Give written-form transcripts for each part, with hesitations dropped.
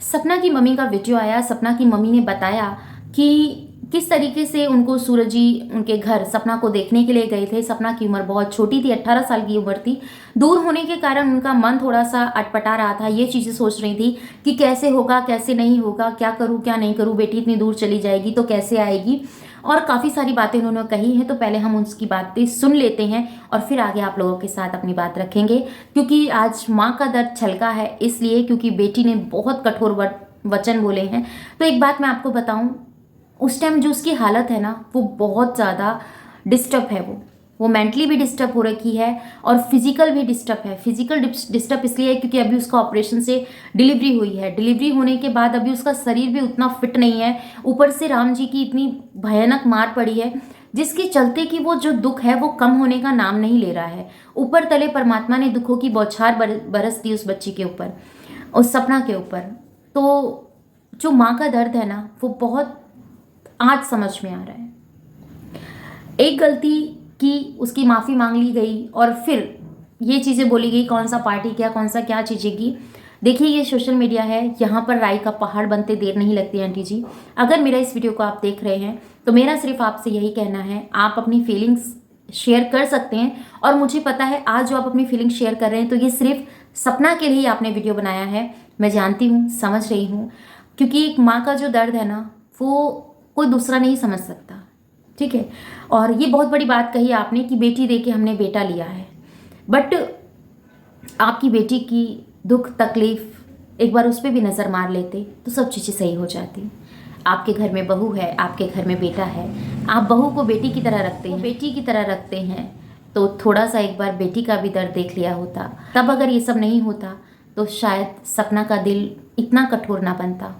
सपना की मम्मी का वीडियो आया। सपना की मम्मी ने बताया कि किस तरीके से उनको सूरज जी उनके घर सपना को देखने के लिए गए थे। सपना की उम्र बहुत छोटी थी, 18 साल की उम्र थी। दूर होने के कारण उनका मन थोड़ा सा अटपटा रहा था। ये चीज़ें सोच रही थी कि कैसे होगा, कैसे नहीं होगा, क्या करूँ क्या नहीं करूँ, बेटी इतनी दूर चली जाएगी तो कैसे आएगी। और काफ़ी सारी बातें उन्होंने कही हैं, तो पहले हम उसकी बातें सुन लेते हैं और फिर आगे आप लोगों के साथ अपनी बात रखेंगे। क्योंकि आज माँ का दर्द छलका है, इसलिए क्योंकि बेटी ने बहुत कठोर वचन बोले हैं। तो एक बात मैं आपको बताऊं, उस टाइम जो उसकी हालत है ना, वो बहुत ज़्यादा डिस्टर्ब है। वो मेंटली भी डिस्टर्ब हो रखी है और फिजिकल भी डिस्टर्ब है। फिजिकल डिस्टर्ब इसलिए है क्योंकि अभी उसका ऑपरेशन से डिलीवरी हुई है। डिलीवरी होने के बाद अभी उसका शरीर भी उतना फिट नहीं है। ऊपर से राम जी की इतनी भयानक मार पड़ी है, जिसके चलते कि वो जो दुख है वो कम होने का नाम नहीं ले रहा है। ऊपर तले परमात्मा ने दुखों की बौछार बरस दी उस बच्ची के ऊपर, उस सपना के ऊपर। तो जो माँ का दर्द है ना, वो बहुत आज समझ में आ रहा है। एक गलती की, उसकी माफ़ी मांग ली गई और फिर ये चीज़ें बोली गई, कौन सा पार्टी किया, कौन सा क्या चीज़ें की। देखिए, ये सोशल मीडिया है, यहाँ पर राई का पहाड़ बनते देर नहीं लगती आंटी जी। अगर मेरा इस वीडियो को आप देख रहे हैं तो मेरा सिर्फ आपसे यही कहना है, आप अपनी फीलिंग्स शेयर कर सकते हैं। और मुझे पता है आज जो आप अपनी फीलिंग्स शेयर कर रहे हैं तो ये सिर्फ सपना के लिए आपने वीडियो बनाया है। मैं जानती हूँ, समझ रही हूँ, क्योंकि एक माँ का जो दर्द है ना, वो कोई दूसरा नहीं समझ सकता। ठीक है। और ये बहुत बड़ी बात कही आपने कि बेटी दे के हमने बेटा लिया है। बट आपकी बेटी की दुख तकलीफ एक बार उस पर भी नज़र मार लेते तो सब चीज़ें सही हो जाती। आपके घर में बहू है, आपके घर में बेटा है, आप बहू को बेटी की तरह रखते हैं, बेटी की तरह रखते हैं, तो थोड़ा सा एक बार बेटी का भी दर्द देख लिया होता। तब अगर ये सब नहीं होता तो शायद सपना का दिल इतना कठोर ना बनता।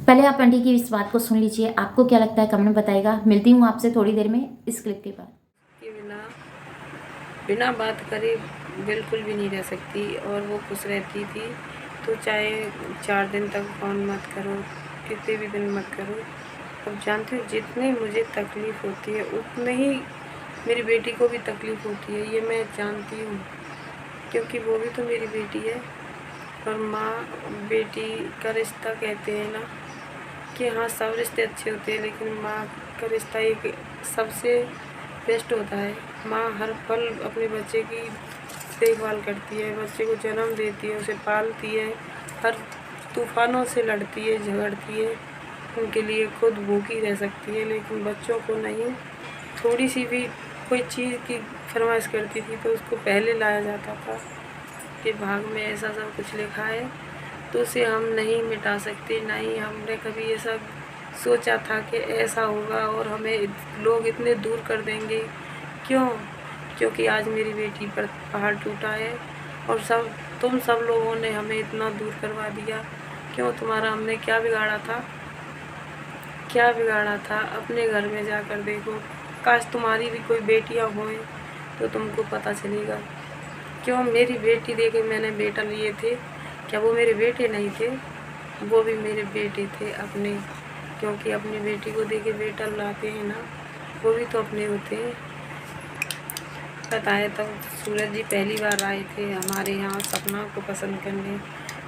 पहले आप आंटी की इस बात को सुन लीजिए, आपको क्या लगता है कमेंट में बताइएगा। मिलती हूँ आपसे थोड़ी देर में इस क्लिप के बाद। कि बिना बिना बात करे बिल्कुल भी नहीं रह सकती और वो खुश रहती थी। तो चाहे 4 दिन तक फ़ोन मत करो, कितने भी दिन मत करो। अब जानती हूँ जितनी मुझे तकलीफ़ होती है उतने ही मेरी बेटी को भी तकलीफ़ होती है, ये मैं जानती हूँ, क्योंकि वो भी तो मेरी बेटी है। और माँ बेटी का रिश्ता कहते हैं ना कि हाँ, सब रिश्ते अच्छे होते हैं, लेकिन माँ का रिश्ता एक सबसे बेस्ट होता है। माँ हर पल अपने बच्चे की देखभाल करती है, बच्चे को जन्म देती है, उसे पालती है, हर तूफ़ानों से लड़ती है, झगड़ती है, उनके लिए खुद भूखी रह सकती है, लेकिन बच्चों को नहीं। थोड़ी सी भी कोई चीज़ की फरमाइश करती थी तो उसको पहले लाया जाता था कि भाग में ऐसा सब कुछ लिखा है, तो उसे हम नहीं मिटा सकते। नहीं हमने कभी ऐसा सोचा था कि ऐसा होगा और हमें लोग इतने दूर कर देंगे। क्यों? क्योंकि आज मेरी बेटी पर पहाड़ टूटा है और तुम सब लोगों ने हमें इतना दूर करवा दिया। क्यों? तुम्हारा हमने क्या बिगाड़ा था? क्या बिगाड़ा था? अपने घर में जाकर देखो, काश तुम्हारी भी कोई बेटियां हों तो तुमको पता चलेगा। क्यों? मेरी बेटी देके मैंने बेटा लिए थे, क्या वो मेरे बेटे नहीं थे? वो भी मेरे बेटे थे अपने, क्योंकि अपनी बेटी को देके बेटा लाते हैं ना, वो भी तो अपने होते हैं। पता है तब सूरज जी पहली बार आए थे हमारे यहाँ सपना को पसंद करने,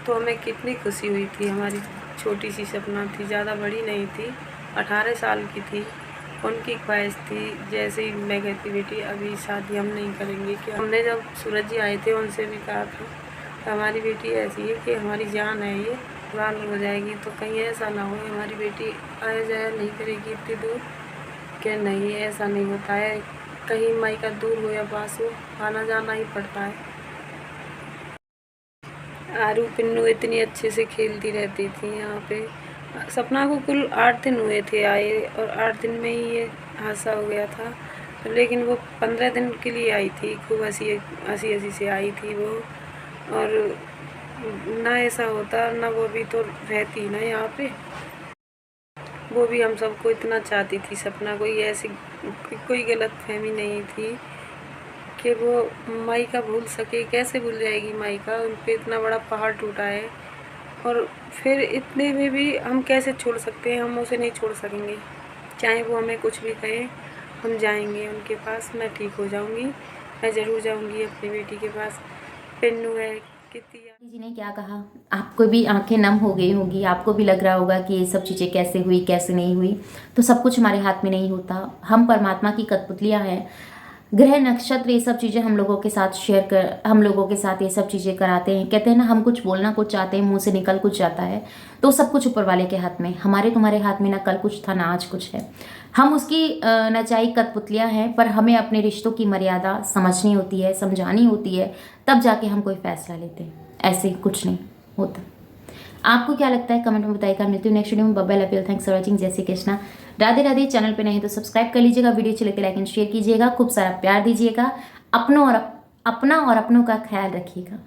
तो हमें कितनी खुशी हुई थी। हमारी छोटी सी सपना थी, ज़्यादा बड़ी नहीं थी, 18 साल की थी। उनकी ख्वाहिश थी, जैसे ही मैं कहती बेटी अभी शादी हम नहीं करेंगे। क्या हमने जब सूरज जी आए थे उनसे भी कहा था तो हमारी बेटी ऐसी है कि हमारी जान है, ये लाल हो जाएगी, तो कहीं ऐसा ना हो हमारी बेटी आया जाया नहीं करेगी इतनी दूर। कि नहीं, ऐसा नहीं होता है, कहीं मायका दूर हो या पास हो, आना जाना ही पड़ता है। आरू पिन्नू इतनी अच्छे से खेलती रहती थी यहाँ पे। सपना को कुल 8 दिन हुए थे आए और 8 दिन में ही ये हादसा हो गया था, लेकिन वो 15 दिन के लिए आई थी। खूब हंसी हंसी हंसी से आई थी वो, और ना ऐसा होता ना वो भी तो रहती ना यहाँ पे। वो भी हम सबको इतना चाहती थी सपना, कोई ऐसी कोई गलत फहमी नहीं थी कि वो मायका भूल सके। कैसे भूल जाएगी मायका? उन पे इतना बड़ा पहाड़ टूटा है और फिर इतने में भी हम कैसे छोड़ सकते हैं? हम उसे नहीं छोड़ सकेंगे, चाहे वो हमें कुछ भी कहे। हम जाएंगे उनके पास, मैं ठीक हो जाऊंगी, मैं ज़रूर जाऊंगी अपनी बेटी के पास। पिन्नू है, कितनी जी ने क्या कहा, आपको भी आंखें नम हो गई होंगी, आपको भी लग रहा होगा कि ये सब चीज़ें कैसे हुई कैसे नहीं हुई। तो सब कुछ हमारे हाथ में नहीं होता, हम परमात्मा की कठपुतलियाँ हैं। ग्रह नक्षत्र ये सब चीज़ें हम लोगों के साथ हम लोगों के साथ ये सब चीज़ें कराते हैं। कहते हैं ना, हम कुछ बोलना कुछ चाहते हैं, मुंह से निकल कुछ जाता है, तो सब कुछ ऊपर वाले के हाथ में। हमारे तुम्हारे हाथ में ना कल कुछ था ना आज कुछ है। हम उसकी नचाई कठपुतलियाँ हैं, पर हमें अपने रिश्तों की मर्यादा समझनी होती है, समझानी होती है, तब जाके हम कोई फैसला लेते हैं। ऐसे कुछ नहीं होता। आपको क्या लगता है कमेंट में बताइएगा। मिलती हूँ नेक्स्ट वीडियो में। Bye bye, love you, thanks for watching, जय श्री कृष्णा, राधे राधे। चैनल पे नहीं तो सब्सक्राइब कर लीजिएगा, वीडियो अच्छी लगे लाइक एंड शेयर कीजिएगा, खूब सारा प्यार दीजिएगा, अपना और अपनों का ख्याल रखिएगा।